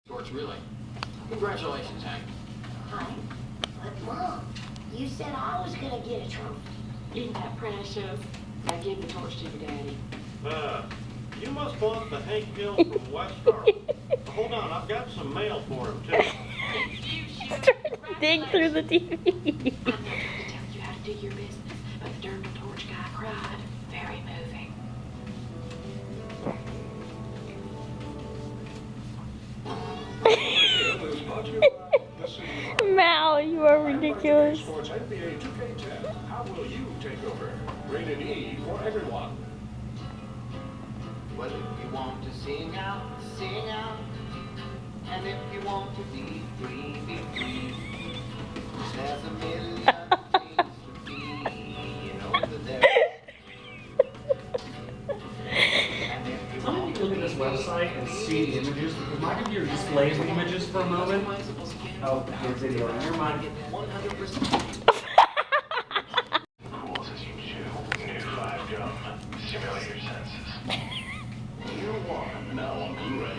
George, really. Congratulations, Hank. Hi. But Mom, you said I was gonna get a trophy. Isn't that precious? Now give the torch to your daddy. You must want the Hank Hill from West Harlem. Hold on, I've got some mail for him, too. Dig through the TV. I'm not trying to tell you how to do your business, but the Dirndl Torch guy cried. Very moving. Mal, you are ridiculous. Sports NBA 2K10. How will you take over? Rated E for everyone. Well, if you want to sing out, sing out. And if you want to be free, be free. There's a million things to be, you know that there. And if you Let me want to look at this website and see the images, because my computer displays the images for a moment. Oh, good video. Never mind. 100%. Cool as you chew. New 5 gum. Stimulate your senses. Year 1. Now on Blu-ray.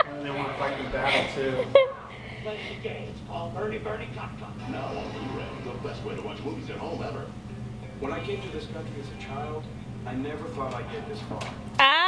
And they want to fight the battle too. Play the games, Paul. Bernie, cock. Now on Blu-ray. The best way to watch movies at home ever. When I came to this country as a child, I never thought I'd get this far. Ah!